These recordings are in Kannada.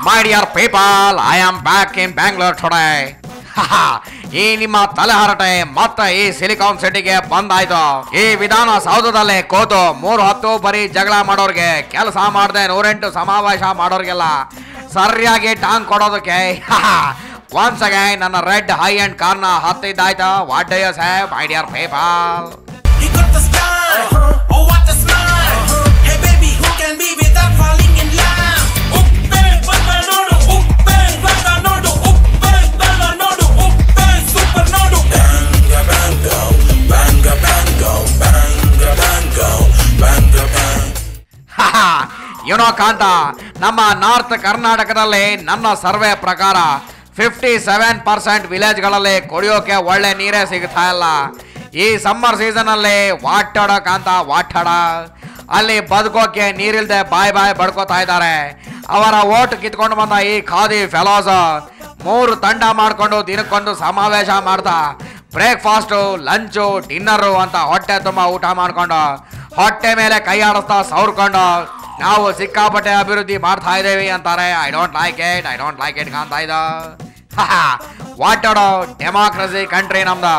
My dear people, I am back in Bangalore today. ಈ ನಿಮ್ಮ ತಲೆಹರಟೆ ಮತ್ತೆ ಈ ಸಿಲಿಕಾನ್ ಸಿಟಿಗೆ ಬಂದಾಯ್ತು. ಈ ವಿಧಾನಸೌಧದಲ್ಲಿ ಕೂತು 3 ಹೊತ್ತು ಬರೀ ಜಗಳ ಮಾಡೋರ್ಗೆ, ಕೆಲಸ ಮಾಡದೆ 108 ಸಮಾವೇಶ ಮಾಡೋರ್ಗೆಲ್ಲ ಸರಿಯಾಗಿ ಟಾಂಗ್ ಕೊಡೋದಕ್ಕೆ ಒನ್ಸ್ ಅಗೈನ್ ನನ್ನ ರೆಡ್ ಹೈ ಅಂಡ್ ಕಾರ್ನ ಹತ್ತಿದ್ದಾಯ್ತು. What do you say my dear people? You know Kantha, ನಮ್ಮ ನಾರ್ತ್ ಕರ್ನಾಟಕದಲ್ಲಿ ನನ್ನ ಸರ್ವೆ ಪ್ರಕಾರ 57% ವಿಲೇಜ್ಗಳಲ್ಲಿ ಕುಡಿಯೋಕೆ ಒಳ್ಳೆ ನೀರೇ ಸಿಗ್ತಾ ಇಲ್ಲ. ಈ ಸಮ್ಮರ್ ಸೀಸನಲ್ಲಿ ವಾಟಡ ಕಾಂತ, ವಾಟಡ ಅಲ್ಲಿ ಬದುಕೋಕೆ ನೀರಿಲ್ದೆ ಬಾಯ್ ಬಡ್ಕೋತಾ ಇದ್ದಾರೆ. ಅವರ ಓಟ್ ಕಿತ್ಕೊಂಡು ಬಂದ ಈ ಖಾದಿ ಫೆಲೋಸ್ 3 ತಂಡ ಮಾಡಿಕೊಂಡು ದಿನಕ್ಕೊಂದು ಸಮಾವೇಶ ಮಾಡ್ತಾ ಬ್ರೇಕ್ಫಾಸ್ಟು, ಲಂಚು, ಡಿನ್ನರು ಅಂತ ಹೊಟ್ಟೆ ತುಂಬ ಊಟ ಮಾಡ್ಕೊಂಡು ಹೊಟ್ಟೆ ಮೇಲೆ ಕೈ ಆಡಿಸ್ತಾ ಸವರ್ಕೊಂಡು ನಾವು ಸಿಕ್ಕಾಪಟ್ಟೆ ಅಭಿವೃದ್ಧಿ ಮಾಡ್ತಾ ಇದ್ದೇವೆ ಅಂತಾರೆ. ಐ ಡೋಂಟ್ ಲೈಕ್ ಇಟ್ ಕಾಣ್ತಾ ಇದ್ದ. ವಾಟೋಡು ಡೆಮಾಕ್ರಸಿ ಕಂಟ್ರಿ ನಮ್ದು.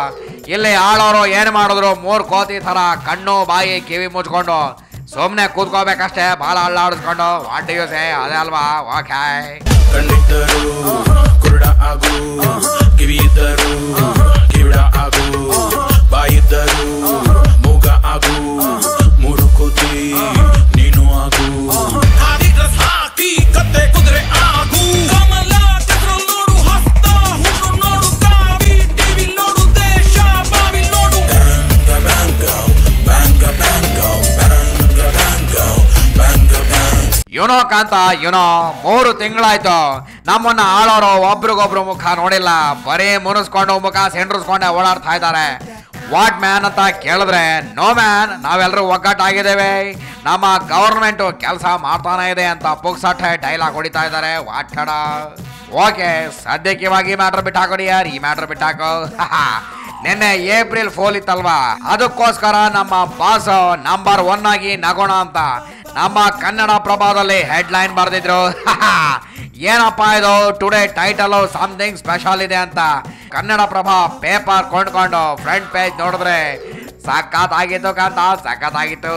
ಇಲ್ಲಿ ಆಳೋರು ಏನು ಮಾಡಿದ್ರು 3 ಕೋತಿ ಥರ ಕಣ್ಣು ಬಾಯಿ ಕಿವಿ ಮುಚ್ಕೊಂಡು ಸುಮ್ಮನೆ ಕೂತ್ಕೋಬೇಕಷ್ಟೇ, ಬಾಲ ಅಳ್ಳಾಡಿಸ್ಕೊಂಡು. What do you say? ಅದೇ ಅಲ್ವಾ? ಓಕೆ. ಕಣ್ಣಿದ್ದರು ಕುರುಡ ಆಗು, ಕಿವಿ ಇದ್ದರು ಕಿವಿಡ ಆಗು, ಬಾಯಿದ್ದರು ಮೂಗ ಆಗು, 3 ಕೋತಿ ನೀನು ಆಗು. ಹಾಕಿ ಕತ್ತೆ ಕುದುರೆ ಆಗು, ಕಮಲ ಚಕ್ರ ನೋಡು, ಹಸ್ತ ಹುಣ್ಣು ನೋಡು, ಕಾವಿ ಟಿವಿ ನೋಡು, ದೇಶ ಬಾವಿ ನೋಡು. ಯುನೋ ಕಾಂತ, ಯುನೋ 3 ತಿಂಗಳಾಯ್ತು ನಮ್ಮನ್ನ ಆಳೋರು ಒಬ್ರಿಗೊಬ್ರು ಮುಖ ನೋಡಿಲ್ಲ. ಬರೀ ಮುನಿಸ್ಕೊಂಡು ಮುಖ ಸೆಂಡ್ರಿಸ್ಕೊಂಡೆ ಓಡಾಡ್ತಾ ಇದ್ದಾರೆ. ವಾಟ್ ಮ್ಯಾನ್ ಅಂತ ಕೇಳಿದ್ರೆ ನೋ ಮ್ಯಾನ್, ನಾವೆಲ್ಲರೂ ಒಗ್ಗಟ್ಟಾಗಿದ್ದೇವೆ, ನಮ್ಮ ಗವರ್ಮೆಂಟು ಕೆಲಸ ಮಾಡ್ತಾನೆ ಇದೆ ಅಂತ ಪುಕ್ಸಟ್ಟೆ ಡೈಲಾಗ್ ಹೊಡಿತಾ ಇದ್ದಾರೆ. ವಾಟಡ. ಓಕೆ, ಸದ್ಯಕ್ಕೆ ಇವಾಗ ಈ ಮ್ಯಾಟ್ರ್ ಬಿಟ್ಟಾಕೊಡಿ ಯಾರು, ಈ ಮ್ಯಾಟ್ರ್ ಬಿಟ್ಟಾಕೋ. ನಿನ್ನೆ ಏಪ್ರಿಲ್ ಫೋಲ್ ಇತ್ತಲ್ವಾ, ಅದಕ್ಕೋಸ್ಕರ ನಮ್ಮ ಬಾಸ್ ನಂಬರ್ 1 ಆಗಿ ನಗೋಣ ಅಂತ ನಮ್ಮ ಕನ್ನಡ ಪ್ರಭಾದಲ್ಲಿ ಹೆಡ್ಲೈನ್ ಬರೆದಿದ್ರು. ಏನಪ್ಪಾ ಇದು ಟುಡೇ ಟೈಟಲ್ ಸಮಥಿಂಗ್ ಸ್ಪೆಷಲ್ ಇದೆ ಅಂತ ಕನ್ನಡ ಪ್ರಭಾ ಪೇಪರ್ ಕೊಂಡ್ಕೊಂಡು ಫ್ರಂಟ್ ಪೇಜ್ ನೋಡಿದ್ರೆ ಸಖತ್ತಾಗಿತ್ತು ಕಾಂತ, ಸಖತ್ತಾಗಿತ್ತು.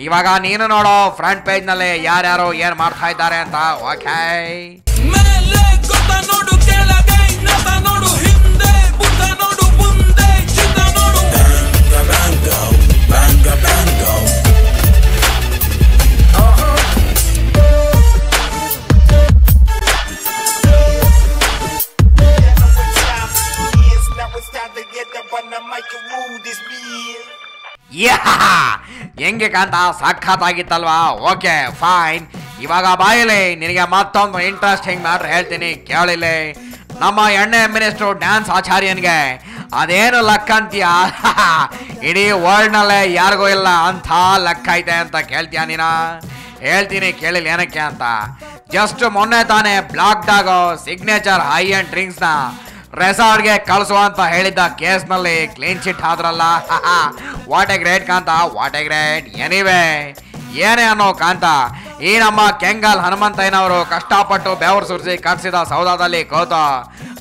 ಇವಾಗ ನೀನು ನೋಡೋ ಫ್ರಂಟ್ ಪೇಜ್ ನಲ್ಲಿ ಯಾರ್ಯಾರು ಏನ್ ಮಾಡ್ತಾ ಇದ್ದಾರೆ ಅಂತ. ಓಕೆ, ನೋಡು, ಕೆಳಗೆ ನೋಡು, ಹಿಂದೆ ಬುದ್ಧ ನೋಡು, ಮುಂದೆ ಚಿತ್ತ ನೋಡು. ಹೆಂಗೆ ಕಾಂತ, ಸಖತ್ತಾಗಿತ್ತಲ್ವಾ? Okay fine. ಇವಾಗ ಬಾಯಿಲಿ ನಿನಗೆ ಮತ್ತೊಂದು ಇಂಟ್ರೆಸ್ಟಿಂಗ್ ಮ್ಯಾಟ್ರ್ ಹೇಳ್ತೀನಿ, ಕೇಳಿಲ್ಲ. ನಮ್ಮ ಎಣ್ಣೆ ಮಿನಿಸ್ಟ್ರು ಡ್ಯಾನ್ಸ್ ಆಚಾರ್ಯನ್ಗೆ ಅದೇನು ಲಕ್ ಅಂತೀಯ? ಇಡೀ ವರ್ಲ್ಡ್ನಲ್ಲೇ ಯಾರಿಗೂ ಇಲ್ಲ ಅಂಥ ಲಕ್ ಐತೆ ಅಂತ ಕೇಳ್ತೀಯ ನೀನ? ಹೇಳ್ತೀನಿ ಕೇಳಿಲ್ಲ ಏನಕ್ಕೆ ಅಂತ. ಜಸ್ಟ್ ಮೊನ್ನೆ ತಾನೇ black dog signature high and ಡ್ರಿಂಕ್ಸ್ನ ರೆಸಾರ್ಟ್ಗೆ ಕಳಿಸು ಅಂತ ಹೇಳಿದ್ದ ಕೇಸ್ನಲ್ಲಿ ಕ್ಲೀನ್ ಚಿಟ್ ಆದ್ರಲ್ಲ. What a great Kantha, what a great. Anyway ಏನೇ ಅನ್ನೋ ಕಾಂತ, ಈ ನಮ್ಮ ಕೆಂಗಲ್ ಹನುಮಂತಯ್ಯನವರು ಕಷ್ಟಪಟ್ಟು ಬೆವರು ಸುರಿಸಿ ಕಟ್ಸಿದ ಸೌದಾದಲ್ಲಿ ಕೂತು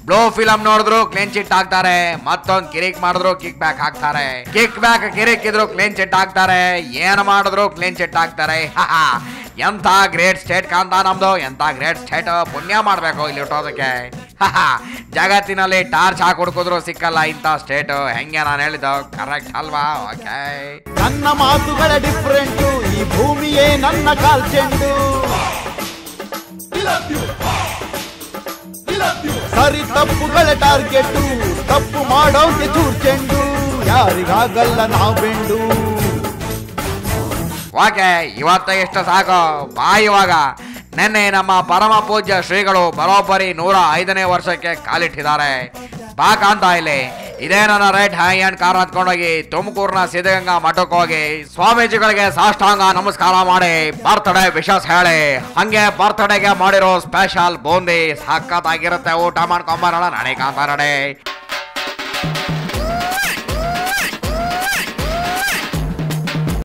ಬ್ಲೂ ಫಿಲಮ್ ನೋಡಿದ್ರು ಕ್ಲೀನ್ ಚಿಟ್ ಹಾಕ್ತಾರೆ, ಮತ್ತೊಂದು ಕಿರಿಕ್ ಮಾಡಿದ್ರು ಕಿಕ್ ಬ್ಯಾಕ್ ಹಾಕ್ತಾರೆ, ಕಿಕ್ ಬ್ಯಾಕ್ ಕಿರಿಕ್ ಇದ್ರು ಕ್ಲೀನ್ ಚಿಟ್ ಹಾಕ್ತಾರೆ, ಏನು ಮಾಡಿದ್ರು ಕ್ಲೀನ್ ಚಿಟ್ ಹಾಕ್ತಾರೆ. ಎಂಥ ಗ್ರೇಟ್ ಸ್ಟೇಟ್ ಕಾಂತ ನಮ್ದು, ಎಂಥ ಗ್ರೇಟ್ ಸ್ಟೇಟ್. ಪುಣ್ಯ ಮಾಡಬೇಕು ಇಲ್ಲಿ ಇಟ್ಟೋದಕ್ಕೆ. ಜಗತ್ತಿನಲ್ಲಿ ಟಾರ್ಚ್ ಹಾಕಿ ಹುಡುಕಿದ್ರು ಸಿಕ್ಕಲ್ಲ ಇಂಥ ಸ್ಟೇಟ್. ಹೆಂಗೆ ನಾನು ಹೇಳಿದ್ದು ಕರೆಕ್ಟ್ ಅಲ್ವಾ? ಓಕೆ, ನನ್ನ ಮಾತುಗಳ ಡಿಫ್ರೆಂಟು, ಈ ಭೂಮಿಯೇ ನನ್ನ ಕಾಲ್ ಚೆಂಡು. ಸರಿ ತಪ್ಪುಗಳ ಟಾರ್ಗೆಟ್ಟು, ತಪ್ಪು ಮಾಡೋಕೆ ಚೂರ್ ಚೆಂಡು, ಯಾರಿಗಾಗಲ್ಲ ನಾವು ಬೆಂಡು. ಓಕೆ, ಇವತ್ತ ಎಷ್ಟು ಸಾಕು ಬಾ. ಇವಾಗ ನಿನ್ನೆ ನಮ್ಮ ಪರಮ ಪೂಜ್ಯ ಶ್ರೀಗಳು ಬರೋಬ್ಬರಿ 105ನೇ ವರ್ಷಕ್ಕೆ ಕಾಲಿಟ್ಟಿದ್ದಾರೆ. ಬಾ ಕಾಂತ ಇಲ್ಲಿ. ಇದೇ ನನ್ನ ರೆಡ್ ಹೈ ಅಂಡ್ ಕಾರ್ ಹತ್ಕೊಂಡೋಗಿ ತುಮಕೂರಿನ ಸಿದ್ಧಗಂಗಾ ಮಠಕ್ಕೆ ಹೋಗಿ ಸ್ವಾಮೀಜಿಗಳಿಗೆ ಸಾಷ್ಟಾಂಗ ನಮಸ್ಕಾರ ಮಾಡಿ ಬರ್ತ್ಡೇ ವಿಶಸ್ ಹೇಳಿ, ಹಂಗೆ ಬರ್ತ್ಡೇಗೆ ಮಾಡಿರೋ ಸ್ಪೆಷಲ್ ಬೂಂದಿ ಸಖತ್ತಾಗಿರುತ್ತೆ, ಊಟ ಮಾಡ್ಕೊಂಬರೋಣ. ನಡೆ ಕಾಂತ ನಡೆ.